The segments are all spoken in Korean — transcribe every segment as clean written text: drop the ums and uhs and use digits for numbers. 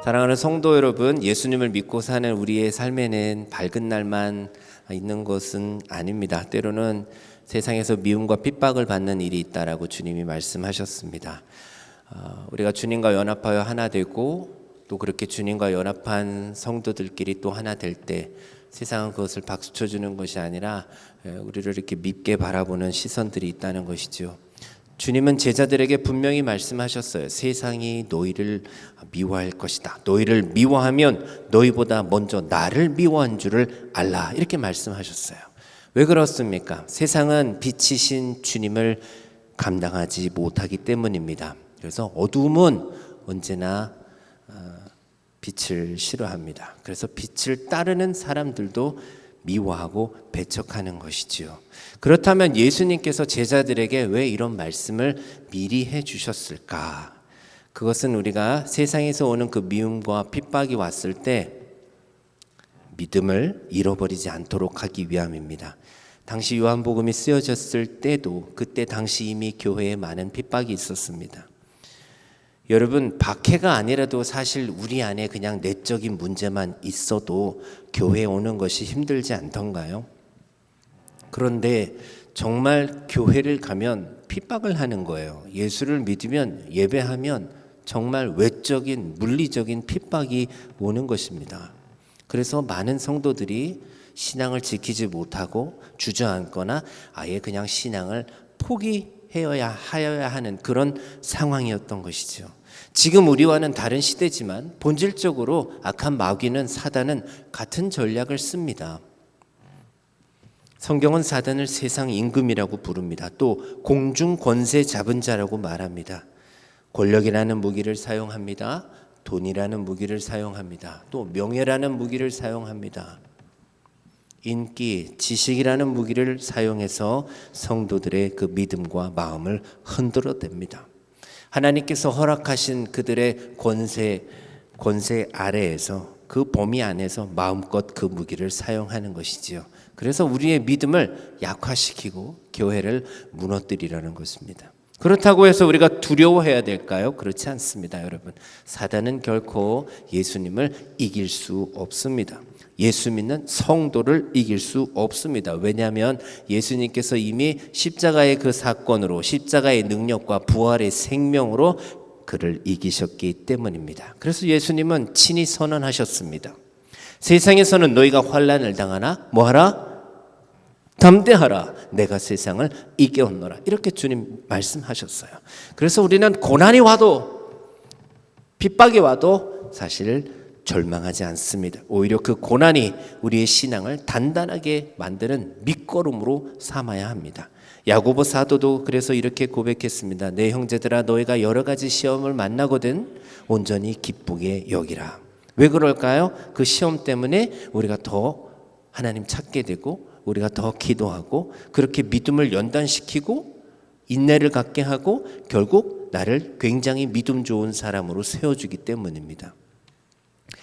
사랑하는 성도 여러분, 예수님을 믿고 사는 우리의 삶에는 밝은 날만 있는 것은 아닙니다. 때로는 세상에서 미움과 핍박을 받는 일이 있다라고 주님이 말씀하셨습니다. 우리가 주님과 연합하여 하나 되고 또 그렇게 주님과 연합한 성도들끼리 또 하나 될 때 세상은 그것을 박수쳐 주는 것이 아니라 우리를 이렇게 밉게 바라보는 시선들이 있다는 것이죠. 주님은 제자들에게 분명히 말씀하셨어요. 세상이 너희를 미워할 것이다. 너희를 미워하면 너희보다 먼저 나를 미워한 줄을 알라. 이렇게 말씀하셨어요. 왜 그렇습니까? 세상은 빛이신 주님을 감당하지 못하기 때문입니다. 그래서 어두움은 언제나 빛을 싫어합니다. 그래서 빛을 따르는 사람들도 미워하고 배척하는 것이지요. 그렇다면 예수님께서 제자들에게 왜 이런 말씀을 미리 해주셨을까? 그것은 우리가 세상에서 오는 그 미움과 핍박이 왔을 때 믿음을 잃어버리지 않도록 하기 위함입니다. 당시 요한복음이 쓰여졌을 때도 그때 당시 이미 교회에 많은 핍박이 있었습니다. 여러분, 박해가 아니라도 사실 우리 안에 그냥 내적인 문제만 있어도 교회에 오는 것이 힘들지 않던가요? 그런데 정말 교회를 가면 핍박을 하는 거예요. 예수를 믿으면 예배하면 정말 외적인 물리적인 핍박이 오는 것입니다. 그래서 많은 성도들이 신앙을 지키지 못하고 주저앉거나 아예 그냥 신앙을 포기하여야 하는 그런 상황이었던 것이죠. 지금 우리와는 다른 시대지만 본질적으로 악한 마귀는 사단은 같은 전략을 씁니다. 성경은 사단을 세상 임금이라고 부릅니다. 또 공중 권세 잡은 자라고 말합니다. 권력이라는 무기를 사용합니다. 돈이라는 무기를 사용합니다. 또 명예라는 무기를 사용합니다. 인기, 지식이라는 무기를 사용해서 성도들의 그 믿음과 마음을 흔들어댑니다. 하나님께서 허락하신 그들의 권세 아래에서 그 범위 안에서 마음껏 그 무기를 사용하는 것이지요. 그래서 우리의 믿음을 약화시키고 교회를 무너뜨리라는 것입니다. 그렇다고 해서 우리가 두려워해야 될까요? 그렇지 않습니다, 여러분. 사단은 결코 예수님을 이길 수 없습니다. 예수 믿는 성도를 이길 수 없습니다. 왜냐하면 예수님께서 이미 십자가의 그 사건으로 십자가의 능력과 부활의 생명으로 그를 이기셨기 때문입니다. 그래서 예수님은 친히 선언하셨습니다. 세상에서는 너희가 환난을 당하나 뭐하라? 담대하라. 내가 세상을 이겨오노라. 이렇게 주님 말씀하셨어요. 그래서 우리는 고난이 와도 핍박이 와도 사실 절망하지 않습니다. 오히려 그 고난이 우리의 신앙을 단단하게 만드는 밑거름으로 삼아야 합니다. 야고보 사도도 그래서 이렇게 고백했습니다. 내 형제들아, 너희가 여러 가지 시험을 만나거든 온전히 기쁘게 여기라. 왜 그럴까요? 그 시험 때문에 우리가 더 하나님 찾게 되고 우리가 더 기도하고 그렇게 믿음을 연단시키고 인내를 갖게 하고 결국 나를 굉장히 믿음 좋은 사람으로 세워주기 때문입니다.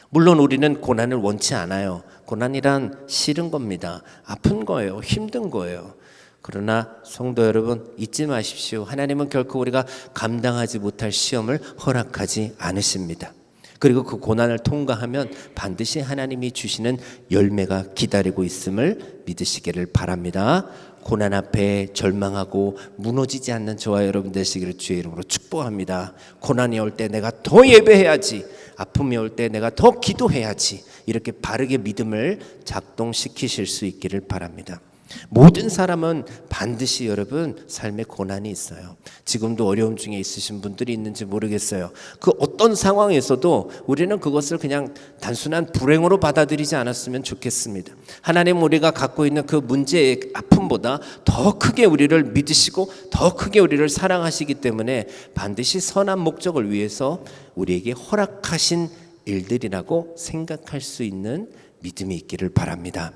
물론 우리는 고난을 원치 않아요. 고난이란 싫은 겁니다. 아픈 거예요. 힘든 거예요. 그러나 성도 여러분, 잊지 마십시오. 하나님은 결코 우리가 감당하지 못할 시험을 허락하지 않으십니다. 그리고 그 고난을 통과하면 반드시 하나님이 주시는 열매가 기다리고 있음을 믿으시기를 바랍니다. 고난 앞에 절망하고 무너지지 않는 저와 여러분 되시기를 주의 이름으로 축복합니다. 고난이 올 때 내가 더 예배해야지, 아픔이 올 때 내가 더 기도해야지, 이렇게 바르게 믿음을 작동시키실 수 있기를 바랍니다. 모든 사람은 반드시 여러분 삶에 고난이 있어요. 지금도 어려움 중에 있으신 분들이 있는지 모르겠어요. 그 어떤 상황에서도 우리는 그것을 그냥 단순한 불행으로 받아들이지 않았으면 좋겠습니다. 하나님 우리가 갖고 있는 그 문제의 아픔보다 더 크게 우리를 믿으시고 더 크게 우리를 사랑하시기 때문에 반드시 선한 목적을 위해서 우리에게 허락하신 일들이라고 생각할 수 있는 믿음이 있기를 바랍니다.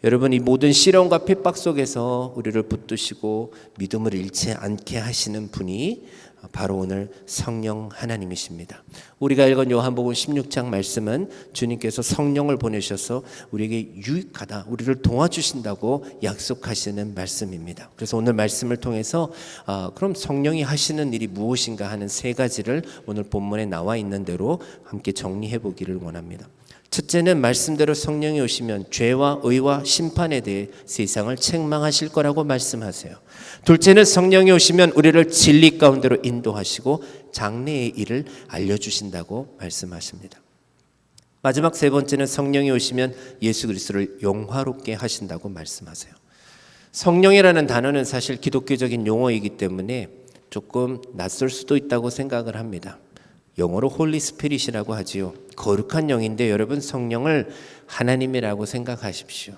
여러분, 이 모든 시련과 핍박 속에서 우리를 붙드시고 믿음을 잃지 않게 하시는 분이 바로 오늘 성령 하나님이십니다. 우리가 읽은 요한복음 16장 말씀은 주님께서 성령을 보내셔서 우리에게 유익하다, 우리를 도와주신다고 약속하시는 말씀입니다. 그래서 오늘 말씀을 통해서 그럼 성령이 하시는 일이 무엇인가 하는 세 가지를 오늘 본문에 나와 있는 대로 함께 정리해 보기를 원합니다. 첫째는 말씀대로 성령이 오시면 죄와 의와 심판에 대해 세상을 책망하실 거라고 말씀하세요. 둘째는 성령이 오시면 우리를 진리 가운데로 인도하시고 장래의 일을 알려주신다고 말씀하십니다. 마지막 세 번째는 성령이 오시면 예수 그리스도를 영화롭게 하신다고 말씀하세요. 성령이라는 단어는 사실 기독교적인 용어이기 때문에 조금 낯설 수도 있다고 생각을 합니다. 영어로 홀리 스피릿이라고 하지요. 거룩한 영인데 여러분, 성령을 하나님이라고 생각하십시오.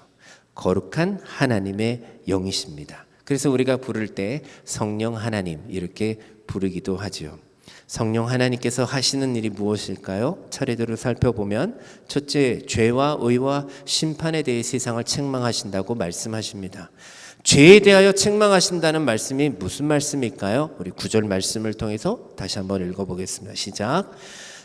거룩한 하나님의 영이십니다. 그래서 우리가 부를 때 성령 하나님 이렇게 부르기도 하지요. 성령 하나님께서 하시는 일이 무엇일까요? 차례대로 살펴보면 첫째, 죄와 의와 심판에 대해 세상을 책망하신다고 말씀하십니다. 죄에 대하여 책망하신다는 말씀이 무슨 말씀일까요? 우리 9절 말씀을 통해서 다시 한번 읽어보겠습니다. 시작.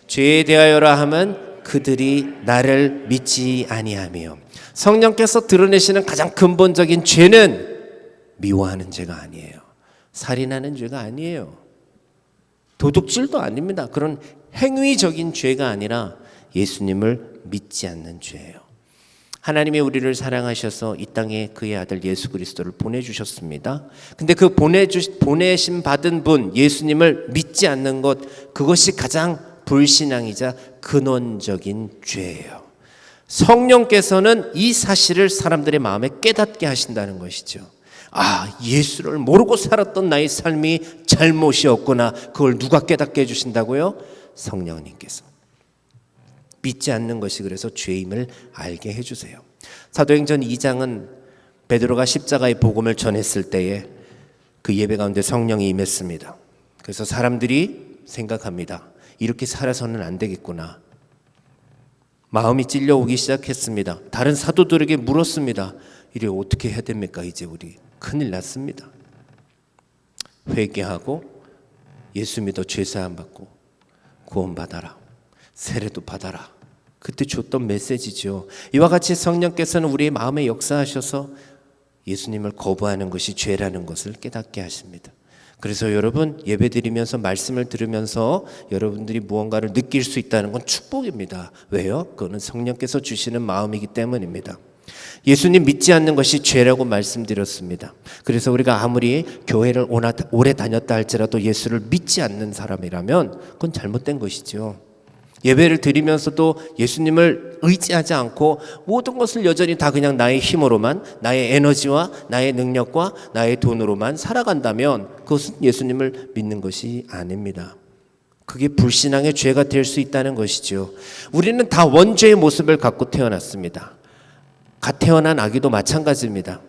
죄에 대하여라 하면 그들이 나를 믿지 아니하며. 성령께서 드러내시는 가장 근본적인 죄는 미워하는 죄가 아니에요. 살인하는 죄가 아니에요. 도둑질도 아닙니다. 그런 행위적인 죄가 아니라 예수님을 믿지 않는 죄예요. 하나님이 우리를 사랑하셔서 이 땅에 그의 아들 예수 그리스도를 보내주셨습니다. 근데 그 보내심 받은 분 예수님을 믿지 않는 것, 그것이 가장 불신앙이자 근원적인 죄예요. 성령께서는 이 사실을 사람들의 마음에 깨닫게 하신다는 것이죠. 예수를 모르고 살았던 나의 삶이 잘못이었구나. 그걸 누가 깨닫게 해주신다고요? 성령님께서. 믿지 않는 것이 그래서 죄임을 알게 해주세요. 사도행전 2장은 베드로가 십자가의 복음을 전했을 때에 그 예배 가운데 성령이 임했습니다. 그래서 사람들이 생각합니다. 이렇게 살아서는 안 되겠구나. 마음이 찔려오기 시작했습니다. 다른 사도들에게 물었습니다. 이래 어떻게 해야 됩니까? 이제 우리 큰일 났습니다. 회개하고 예수 믿어 죄사함 받고 구원받아라. 세례도 받아라. 그때 줬던 메시지죠. 이와 같이 성령께서는 우리의 마음에 역사하셔서 예수님을 거부하는 것이 죄라는 것을 깨닫게 하십니다. 그래서 여러분, 예배드리면서 말씀을 들으면서 여러분들이 무언가를 느낄 수 있다는 건 축복입니다. 왜요? 그거는 성령께서 주시는 마음이기 때문입니다. 예수님 믿지 않는 것이 죄라고 말씀드렸습니다. 그래서 우리가 아무리 교회를 오래 다녔다 할지라도 예수를 믿지 않는 사람이라면 그건 잘못된 것이죠. 예배를 드리면서도 예수님을 의지하지 않고 모든 것을 여전히 다 그냥 나의 힘으로만, 나의 에너지와 나의 능력과 나의 돈으로만 살아간다면 그것은 예수님을 믿는 것이 아닙니다. 그게 불신앙의 죄가 될 수 있다는 것이죠. 우리는 다 원죄의 모습을 갖고 태어났습니다. 갓 태어난 아기도 마찬가지입니다.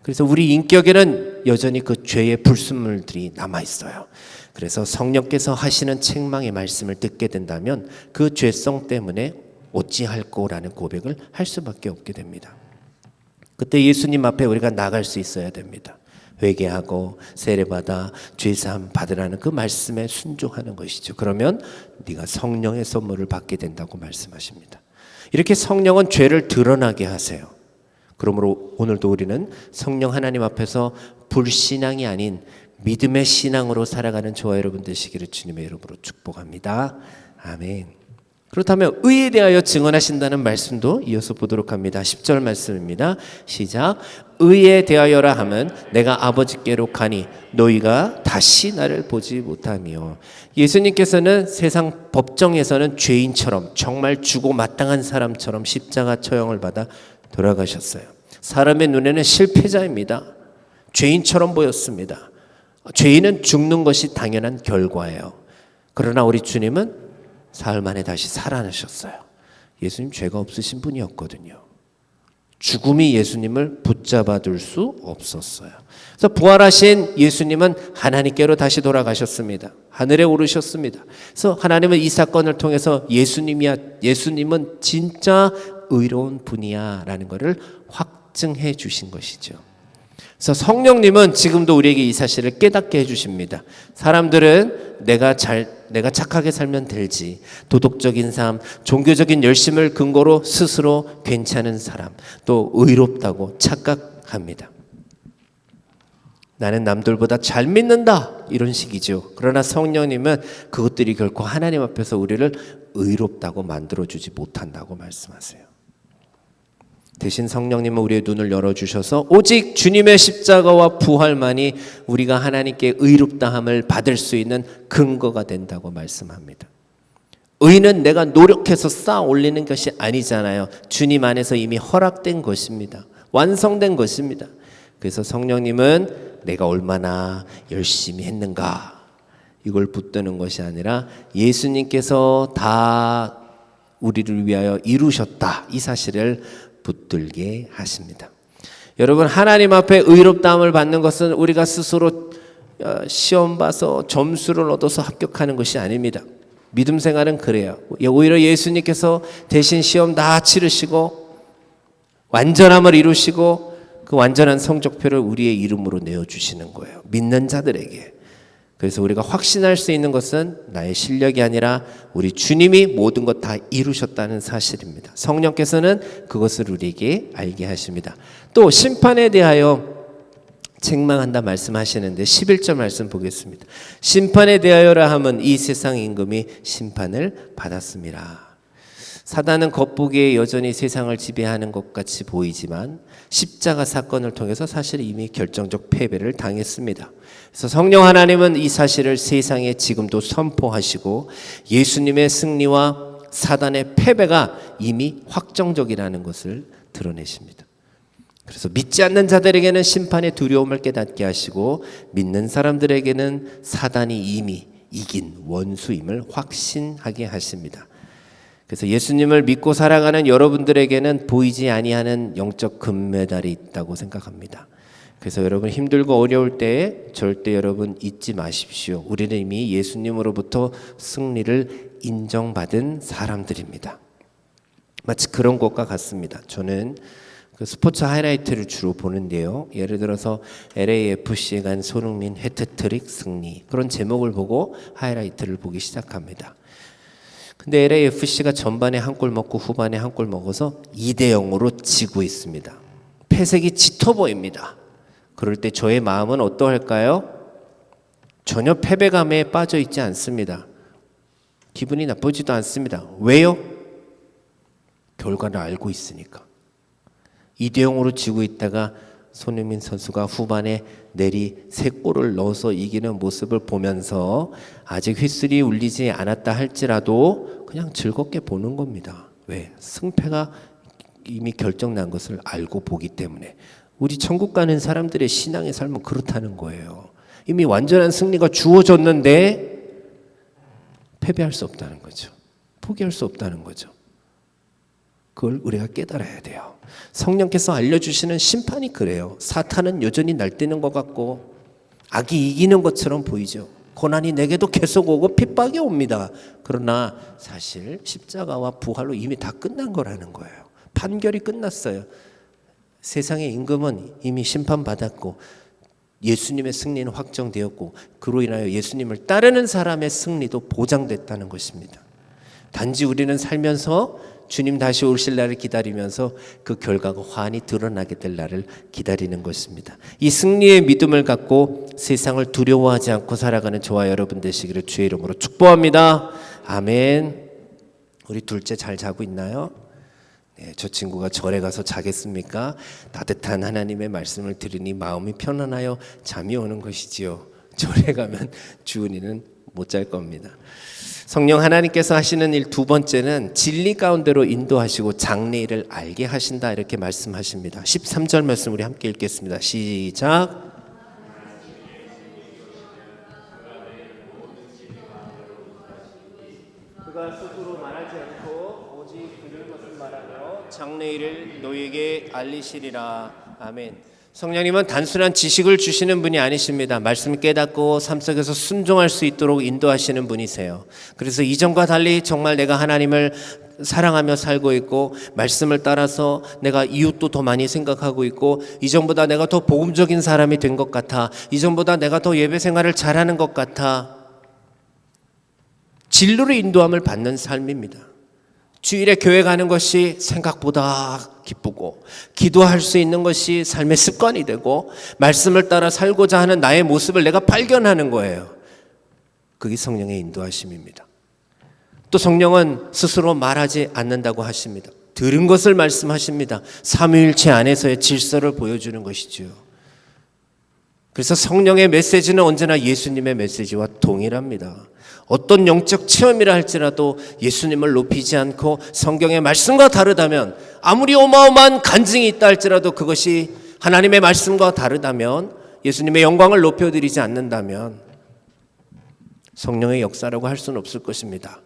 그래서 우리 인격에는 여전히 그 죄의 불순물들이 남아있어요. 그래서 성령께서 하시는 책망의 말씀을 듣게 된다면 그 죄성 때문에 어찌할꼬라는 고백을 할 수밖에 없게 됩니다. 그때 예수님 앞에 우리가 나갈 수 있어야 됩니다. 회개하고 세례받아 죄사함 받으라는 그 말씀에 순종하는 것이죠. 그러면 네가 성령의 선물을 받게 된다고 말씀하십니다. 이렇게 성령은 죄를 드러나게 하세요. 그러므로 오늘도 우리는 성령 하나님 앞에서 불신앙이 아닌 믿음의 신앙으로 살아가는 저와 여러분 되시기를 주님의 이름으로 축복합니다. 아멘. 그렇다면 의에 대하여 증언하신다는 말씀도 이어서 보도록 합니다. 10절 말씀입니다. 시작. 의에 대하여라 하면 내가 아버지께로 가니 너희가 다시 나를 보지 못하며. 예수님께서는 세상 법정에서는 죄인처럼 정말 주고 마땅한 사람처럼 십자가 처형을 받아 돌아가셨어요. 사람의 눈에는 실패자입니다. 죄인처럼 보였습니다. 죄인은 죽는 것이 당연한 결과예요. 그러나 우리 주님은 사흘 만에 다시 살아나셨어요. 예수님 죄가 없으신 분이었거든요. 죽음이 예수님을 붙잡아 둘 수 없었어요. 그래서 부활하신 예수님은 하나님께로 다시 돌아가셨습니다. 하늘에 오르셨습니다. 그래서 하나님은 이 사건을 통해서 예수님은 진짜 의로운 분이야 라는 것을 확증해 주신 것이죠. 그래서 성령님은 지금도 우리에게 이 사실을 깨닫게 해주십니다. 사람들은 내가 착하게 살면 될지, 도덕적인 삶, 종교적인 열심을 근거로 스스로 괜찮은 사람, 또 의롭다고 착각합니다. 나는 남들보다 잘 믿는다, 이런 식이죠. 그러나 성령님은 그것들이 결코 하나님 앞에서 우리를 의롭다고 만들어주지 못한다고 말씀하세요. 대신 성령님은 우리의 눈을 열어주셔서 오직 주님의 십자가와 부활만이 우리가 하나님께 의롭다함을 받을 수 있는 근거가 된다고 말씀합니다. 의는 내가 노력해서 쌓아 올리는 것이 아니잖아요. 주님 안에서 이미 허락된 것입니다. 완성된 것입니다. 그래서 성령님은 내가 얼마나 열심히 했는가, 이걸 붙드는 것이 아니라 예수님께서 다 우리를 위하여 이루셨다, 이 사실을 붙들게 하십니다. 여러분, 하나님 앞에 의롭다함을 받는 것은 우리가 스스로 시험 봐서 점수를 얻어서 합격하는 것이 아닙니다. 믿음 생활은 그래요. 오히려 예수님께서 대신 시험 다 치르시고 완전함을 이루시고 그 완전한 성적표를 우리의 이름으로 내어주시는 거예요. 믿는 자들에게. 그래서 우리가 확신할 수 있는 것은 나의 실력이 아니라 우리 주님이 모든 것 다 이루셨다는 사실입니다. 성령께서는 그것을 우리에게 알게 하십니다. 또 심판에 대하여 책망한다 말씀하시는데 11절 말씀 보겠습니다. 심판에 대하여라 함은 이 세상 임금이 심판을 받았습니다. 사단은 겉보기에 여전히 세상을 지배하는 것 같이 보이지만 십자가 사건을 통해서 사실 이미 결정적 패배를 당했습니다. 그래서 성령 하나님은 이 사실을 세상에 지금도 선포하시고 예수님의 승리와 사단의 패배가 이미 확정적이라는 것을 드러내십니다. 그래서 믿지 않는 자들에게는 심판의 두려움을 깨닫게 하시고 믿는 사람들에게는 사단이 이미 이긴 원수임을 확신하게 하십니다. 그래서 예수님을 믿고 살아가는 여러분들에게는 보이지 아니하는 영적 금메달이 있다고 생각합니다. 그래서 여러분 힘들고 어려울 때에 절대 여러분 잊지 마십시오. 우리는 이미 예수님으로부터 승리를 인정받은 사람들입니다. 마치 그런 것과 같습니다. 저는 그 스포츠 하이라이트를 주로 보는데요. 예를 들어서 LAFC에 간 손흥민 해트트릭 승리, 그런 제목을 보고 하이라이트를 보기 시작합니다. 근데 LAFC가 전반에 한 골 먹고 후반에 한 골 먹어서 2대0으로 지고 있습니다. 패색이 짙어 보입니다. 그럴 때 저의 마음은 어떠할까요? 전혀 패배감에 빠져 있지 않습니다. 기분이 나쁘지도 않습니다. 왜요? 결과를 알고 있으니까. 2대0으로 지고 있다가 손흥민 선수가 후반에 내리 3골을 넣어서 이기는 모습을 보면서 아직 휘슬이 울리지 않았다 할지라도 그냥 즐겁게 보는 겁니다. 왜? 승패가 이미 결정난 것을 알고 보기 때문에. 우리 천국 가는 사람들의 신앙의 삶은 그렇다는 거예요. 이미 완전한 승리가 주어졌는데 패배할 수 없다는 거죠. 포기할 수 없다는 거죠. 그걸 우리가 깨달아야 돼요. 성령께서 알려주시는 심판이 그래요. 사탄은 여전히 날뛰는 것 같고 악이 이기는 것처럼 보이죠. 고난이 내게도 계속 오고 핍박이 옵니다. 그러나 사실 십자가와 부활로 이미 다 끝난 거라는 거예요. 판결이 끝났어요. 세상의 임금은 이미 심판받았고 예수님의 승리는 확정되었고 그로 인하여 예수님을 따르는 사람의 승리도 보장됐다는 것입니다. 단지 우리는 살면서 주님 다시 오실 날을 기다리면서 그 결과가 환히 드러나게 될 날을 기다리는 것입니다. 이 승리의 믿음을 갖고 세상을 두려워하지 않고 살아가는 저와 여러분 되시기를 주의 이름으로 축복합니다. 아멘. 우리 둘째 잘 자고 있나요? 네, 저 친구가 절에 가서 자겠습니까? 따뜻한 하나님의 말씀을 들으니 마음이 편안하여 잠이 오는 것이지요. 절에 가면 주은이는 못 잘 겁니다. 성령 하나님께서 하시는 일 두 번째는 진리 가운데로 인도하시고 장래일을 알게 하신다, 이렇게 말씀하십니다. 13절 말씀 우리 함께 읽겠습니다. 시작. 그가 스스로 말하지 않고 오직 들은 것을 말하며 장래일을 너희에게 알리시리라. 아멘. 성령님은 단순한 지식을 주시는 분이 아니십니다. 말씀 깨닫고 삶 속에서 순종할 수 있도록 인도하시는 분이세요. 그래서 이전과 달리 정말 내가 하나님을 사랑하며 살고 있고 말씀을 따라서 내가 이웃도 더 많이 생각하고 있고 이전보다 내가 더 복음적인 사람이 된 것 같아. 이전보다 내가 더 예배 생활을 잘하는 것 같아. 진로로 인도함을 받는 삶입니다. 주일에 교회 가는 것이 생각보다 기쁘고 기도할 수 있는 것이 삶의 습관이 되고 말씀을 따라 살고자 하는 나의 모습을 내가 발견하는 거예요. 그게 성령의 인도하심입니다. 또 성령은 스스로 말하지 않는다고 하십니다. 들은 것을 말씀하십니다. 삼위일체 안에서의 질서를 보여주는 것이죠. 그래서 성령의 메시지는 언제나 예수님의 메시지와 동일합니다. 어떤 영적 체험이라 할지라도 예수님을 높이지 않고 성경의 말씀과 다르다면, 아무리 어마어마한 간증이 있다 할지라도 그것이 하나님의 말씀과 다르다면, 예수님의 영광을 높여드리지 않는다면 성령의 역사라고 할 수는 없을 것입니다.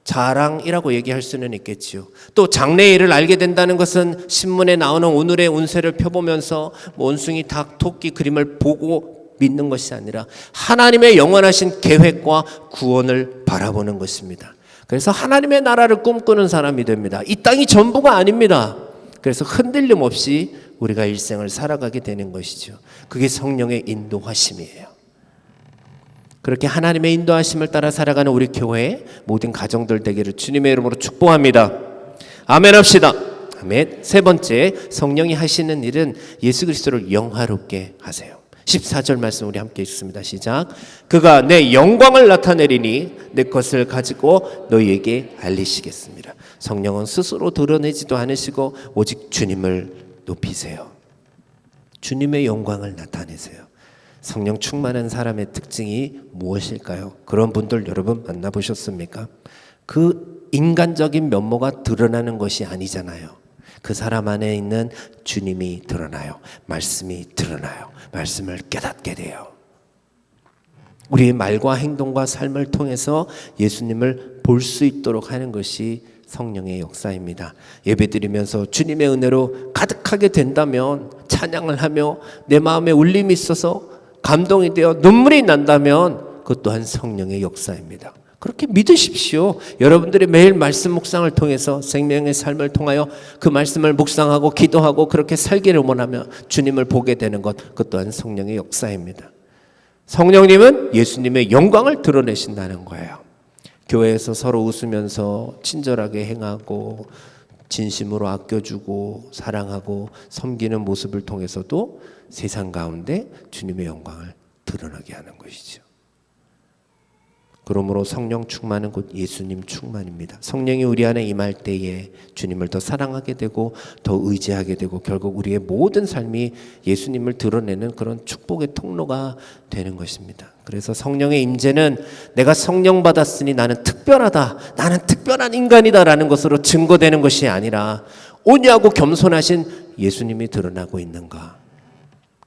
자랑이라고 얘기할 수는 있겠지요. 또 장래의 일을 알게 된다는 것은 신문에 나오는 오늘의 운세를 펴보면서 원숭이, 닭, 토끼 그림을 보고 믿는 것이 아니라 하나님의 영원하신 계획과 구원을 바라보는 것입니다. 그래서 하나님의 나라를 꿈꾸는 사람이 됩니다. 이 땅이 전부가 아닙니다. 그래서 흔들림 없이 우리가 일생을 살아가게 되는 것이죠. 그게 성령의 인도하심이에요. 그렇게 하나님의 인도하심을 따라 살아가는 우리 교회의 모든 가정들 되기를 주님의 이름으로 축복합니다. 아멘 합시다. 아멘. 세 번째, 성령이 하시는 일은 예수 그리스도를 영화롭게 하세요. 14절 말씀 우리 함께 읽습니다. 시작. 그가 내 영광을 나타내리니 내 것을 가지고 너희에게 알리시겠습니다. 성령은 스스로 드러내지도 않으시고 오직 주님을 높이세요. 주님의 영광을 나타내세요. 성령 충만한 사람의 특징이 무엇일까요? 그런 분들 여러분 만나보셨습니까? 그 인간적인 면모가 드러나는 것이 아니잖아요. 그 사람 안에 있는 주님이 드러나요. 말씀이 드러나요. 말씀을 깨닫게 돼요. 우리의 말과 행동과 삶을 통해서 예수님을 볼 수 있도록 하는 것이 성령의 역사입니다. 예배드리면서 주님의 은혜로 가득하게 된다면, 찬양을 하며 내 마음에 울림이 있어서 감동이 되어 눈물이 난다면 그것 또한 성령의 역사입니다. 그렇게 믿으십시오. 여러분들이 매일 말씀 묵상을 통해서 생명의 삶을 통하여 그 말씀을 묵상하고 기도하고 그렇게 살기를 원하며 주님을 보게 되는 것, 그것 또한 성령의 역사입니다. 성령님은 예수님의 영광을 드러내신다는 거예요. 교회에서 서로 웃으면서 친절하게 행하고 진심으로 아껴주고 사랑하고 섬기는 모습을 통해서도 세상 가운데 주님의 영광을 드러나게 하는 것이죠. 그러므로 성령 충만은 곧 예수님 충만입니다. 성령이 우리 안에 임할 때에 주님을 더 사랑하게 되고 더 의지하게 되고 결국 우리의 모든 삶이 예수님을 드러내는 그런 축복의 통로가 되는 것입니다. 그래서 성령의 임재는 내가 성령 받았으니 나는 특별하다, 나는 특별한 인간이다라는 것으로 증거되는 것이 아니라 온유하고 겸손하신 예수님이 드러나고 있는가,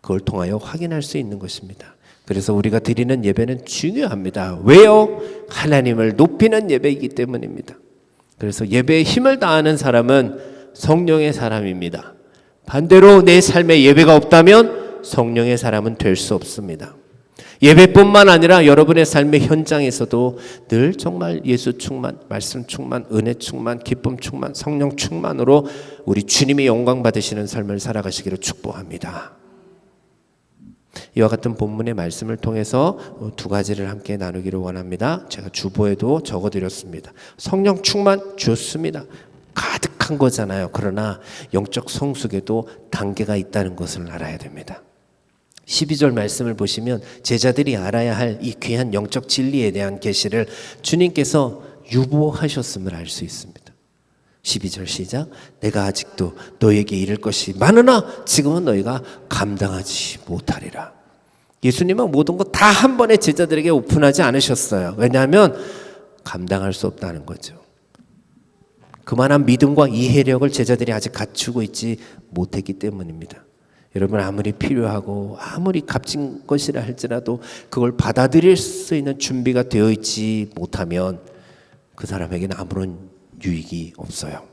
그걸 통하여 확인할 수 있는 것입니다. 그래서 우리가 드리는 예배는 중요합니다. 왜요? 하나님을 높이는 예배이기 때문입니다. 그래서 예배에 힘을 다하는 사람은 성령의 사람입니다. 반대로 내 삶에 예배가 없다면 성령의 사람은 될 수 없습니다. 예배뿐만 아니라 여러분의 삶의 현장에서도 늘 정말 예수 충만, 말씀 충만, 은혜 충만, 기쁨 충만, 성령 충만으로 우리 주님의 영광 받으시는 삶을 살아가시기를 축복합니다. 이와 같은 본문의 말씀을 통해서 두 가지를 함께 나누기를 원합니다. 제가 주보에도 적어드렸습니다. 성령 충만 좋습니다. 가득한 거잖아요. 그러나 영적 성숙에도 단계가 있다는 것을 알아야 됩니다. 12절 말씀을 보시면 제자들이 알아야 할 이 귀한 영적 진리에 대한 계시를 주님께서 유보하셨음을 알 수 있습니다. 12절 시작. 내가 아직도 너에게 이를 것이 많으나 지금은 너희가 감당하지 못하리라. 예수님은 모든 것 다 한 번에 제자들에게 오픈하지 않으셨어요. 왜냐하면 감당할 수 없다는 거죠. 그만한 믿음과 이해력을 제자들이 아직 갖추고 있지 못했기 때문입니다. 여러분, 아무리 필요하고 아무리 값진 것이라 할지라도 그걸 받아들일 수 있는 준비가 되어 있지 못하면 그 사람에게는 아무런 유익이 없어요.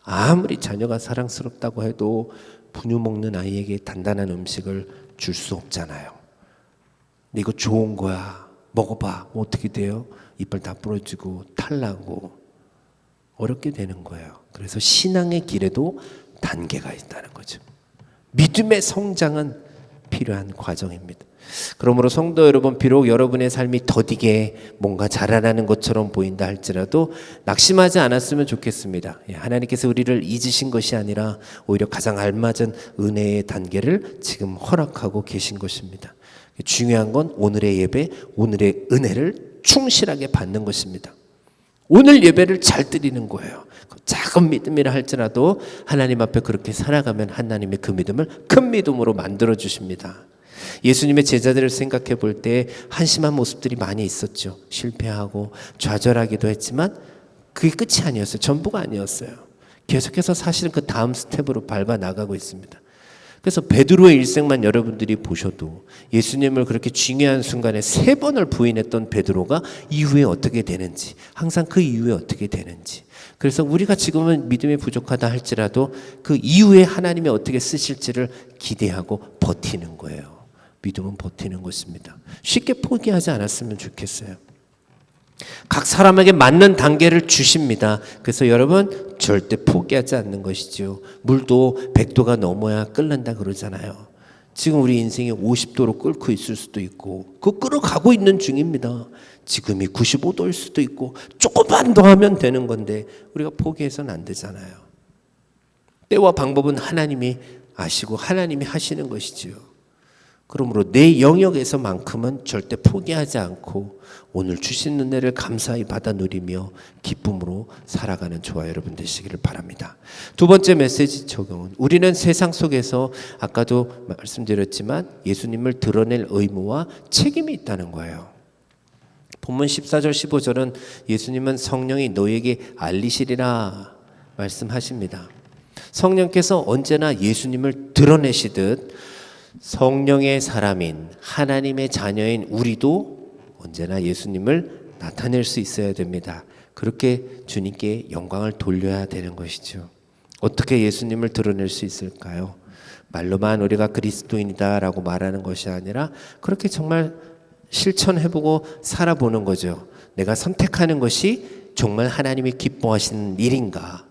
아무리 자녀가 사랑스럽다고 해도 분유 먹는 아이에게 단단한 음식을 줄 수 없잖아요. 근데 이거 좋은 거야, 먹어봐. 어떻게 돼요? 이빨 다 부러지고 탈나고 어렵게 되는 거예요. 그래서 신앙의 길에도 단계가 있다는 거죠. 믿음의 성장은 필요한 과정입니다. 그러므로 성도 여러분, 비록 여러분의 삶이 더디게 뭔가 자라나는 것처럼 보인다 할지라도 낙심하지 않았으면 좋겠습니다. 하나님께서 우리를 잊으신 것이 아니라 오히려 가장 알맞은 은혜의 단계를 지금 허락하고 계신 것입니다. 중요한 건 오늘의 예배, 오늘의 은혜를 충실하게 받는 것입니다. 오늘 예배를 잘 드리는 거예요. 작은 믿음이라 할지라도 하나님 앞에 그렇게 살아가면 하나님의 그 믿음을 큰 믿음으로 만들어 주십니다. 예수님의 제자들을 생각해 볼 때 한심한 모습들이 많이 있었죠. 실패하고 좌절하기도 했지만 그게 끝이 아니었어요. 전부가 아니었어요. 계속해서 사실은 그 다음 스텝으로 밟아 나가고 있습니다. 그래서 베드로의 일생만 여러분들이 보셔도 예수님을 그렇게 중요한 순간에 3번을 부인했던 베드로가 이후에 어떻게 되는지, 항상 그 이후에 어떻게 되는지, 그래서 우리가 지금은 믿음이 부족하다 할지라도 그 이후에 하나님이 어떻게 쓰실지를 기대하고 버티는 거예요. 믿음은 버티는 것입니다. 쉽게 포기하지 않았으면 좋겠어요. 각 사람에게 맞는 단계를 주십니다. 그래서 여러분 절대 포기하지 않는 것이죠. 물도 100도가 넘어야 끓는다 그러잖아요. 지금 우리 인생이 50도로 끓고 있을 수도 있고 그 끓어가고 있는 중입니다. 지금이 95도일 수도 있고 조금만 더 하면 되는 건데 우리가 포기해서는 안 되잖아요. 때와 방법은 하나님이 아시고 하나님이 하시는 것이지요. 그러므로 내 영역에서만큼은 절대 포기하지 않고 오늘 주신 은혜를 감사히 받아 누리며 기쁨으로 살아가는 저와 여러분 되시기를 바랍니다. 두 번째 메시지 적용은 우리는 세상 속에서 아까도 말씀드렸지만 예수님을 드러낼 의무와 책임이 있다는 거예요. 본문 14절 15절은 예수님은 성령이 너에게 알리시리라 말씀하십니다. 성령께서 언제나 예수님을 드러내시듯 성령의 사람인 하나님의 자녀인 우리도 언제나 예수님을 나타낼 수 있어야 됩니다. 그렇게 주님께 영광을 돌려야 되는 것이죠. 어떻게 예수님을 드러낼 수 있을까요? 말로만 우리가 그리스도인이다라고 말하는 것이 아니라 그렇게 정말 실천해보고 살아보는 거죠. 내가 선택하는 것이 정말 하나님이 기뻐하시는 일인가?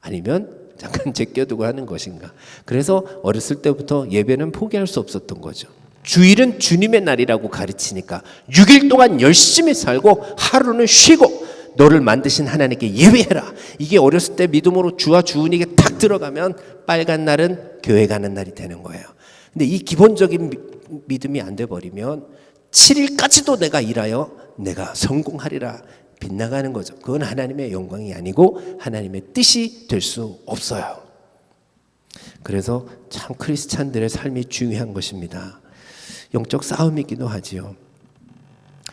아니면 잠깐 제껴두고 하는 것인가? 그래서 어렸을 때부터 예배는 포기할 수 없었던 거죠. 주일은 주님의 날이라고 가르치니까 6일 동안 열심히 살고 하루는 쉬고 너를 만드신 하나님께 예배해라. 이게 어렸을 때 믿음으로 주와 주은이게 탁 들어가면 빨간 날은 교회 가는 날이 되는 거예요. 근데 이 기본적인 믿음이 안 돼버리면 7일까지도 내가 일하여 내가 성공하리라 빗나가는 거죠. 그건 하나님의 영광이 아니고 하나님의 뜻이 될 수 없어요. 그래서 참 크리스찬들의 삶이 중요한 것입니다. 영적 싸움이기도 하지요.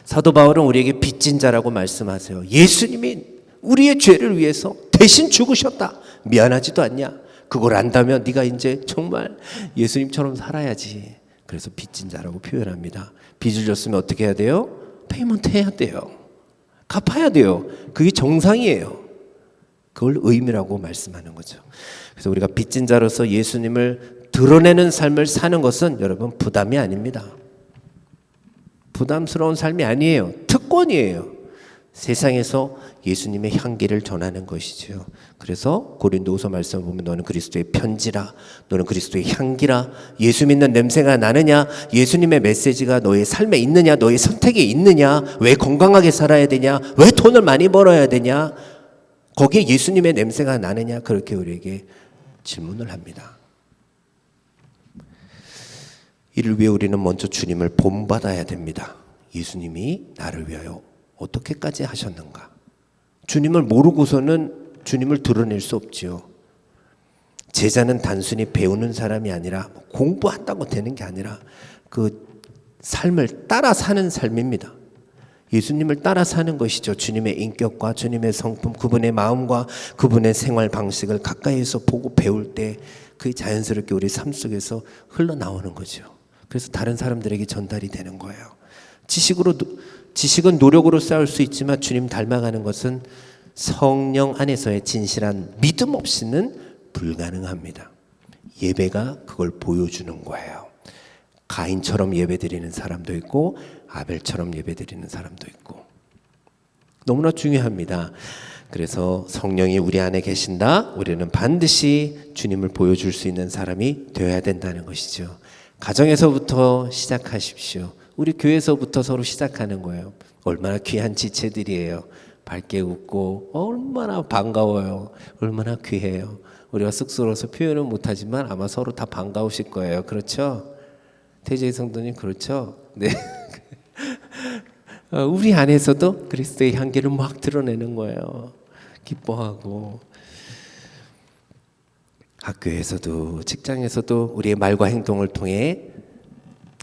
사도 바울은 우리에게 빚진 자라고 말씀하세요. 예수님이 우리의 죄를 위해서 대신 죽으셨다. 미안하지도 않냐? 그걸 안다면 네가 이제 정말 예수님처럼 살아야지. 그래서 빚진 자라고 표현합니다. 빚을 졌으면 어떻게 해야 돼요? 페이먼트 해야 돼요. 갚아야 돼요. 그게 정상이에요. 그걸 의미라고 말씀하는 거죠. 그래서 우리가 빚진 자로서 예수님을 드러내는 삶을 사는 것은 여러분 부담이 아닙니다. 부담스러운 삶이 아니에요. 특권이에요. 세상에서 예수님의 향기를 전하는 것이죠. 그래서 고린도후서 말씀을 보면 너는 그리스도의 편지라, 너는 그리스도의 향기라. 예수 믿는 냄새가 나느냐? 예수님의 메시지가 너의 삶에 있느냐? 너의 선택에 있느냐? 왜 건강하게 살아야 되냐? 왜 돈을 많이 벌어야 되냐? 거기에 예수님의 냄새가 나느냐? 그렇게 우리에게 질문을 합니다. 이를 위해 우리는 먼저 주님을 본받아야 됩니다. 예수님이 나를 위하여 어떻게까지 하셨는가? 주님을 모르고서는 주님을 드러낼 수 없지요. 제자는 단순히 배우는 사람이 아니라 공부한다고 되는 게 아니라 그 삶을 따라 사는 삶입니다. 예수님을 따라 사는 것이죠. 주님의 인격과 주님의 성품, 그분의 마음과 그분의 생활 방식을 가까이에서 보고 배울 때 그게 자연스럽게 우리 삶 속에서 흘러나오는 거죠. 그래서 다른 사람들에게 전달이 되는 거예요. 지식은 노력으로 쌓을 수 있지만 주님 닮아가는 것은 성령 안에서의 진실한 믿음 없이는 불가능합니다. 예배가 그걸 보여주는 거예요. 가인처럼 예배드리는 사람도 있고 아벨처럼 예배드리는 사람도 있고 너무나 중요합니다. 그래서 성령이 우리 안에 계신다. 우리는 반드시 주님을 보여줄 수 있는 사람이 되어야 된다는 것이죠. 가정에서부터 시작하십시오. 우리 교회에서부터 서로 시작하는 거예요. 얼마나 귀한 지체들이에요. 밝게 웃고 얼마나 반가워요. 얼마나 귀해요. 우리가 쑥스러워서 표현은 못하지만 아마 서로 다 반가우실 거예요. 그렇죠? 태재희 성도님 그렇죠? 네. 우리 안에서도 그리스도의 향기를 막 드러내는 거예요. 기뻐하고 학교에서도 직장에서도 우리의 말과 행동을 통해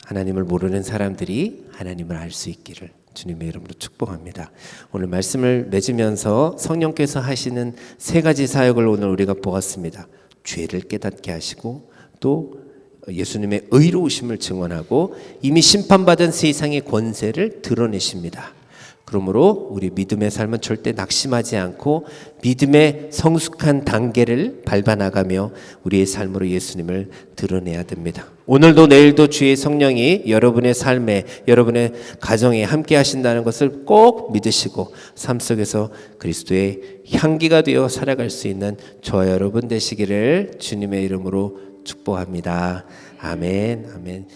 하나님을 모르는 사람들이 하나님을 알 수 있기를 주님의 이름으로 축복합니다. 오늘 말씀을 맺으면서 성령께서 하시는 세 가지 사역을 오늘 우리가 보았습니다. 죄를 깨닫게 하시고 또 예수님의 의로우심을 증언하고 이미 심판받은 세상의 권세를 드러내십니다. 그러므로 우리 믿음의 삶은 절대 낙심하지 않고 믿음의 성숙한 단계를 밟아나가며 우리의 삶으로 예수님을 드러내야 됩니다. 오늘도 내일도 주의 성령이 여러분의 삶에 여러분의 가정에 함께 하신다는 것을 꼭 믿으시고 삶 속에서 그리스도의 향기가 되어 살아갈 수 있는 저와 여러분 되시기를 주님의 이름으로 축복합니다. 아멘. 아멘.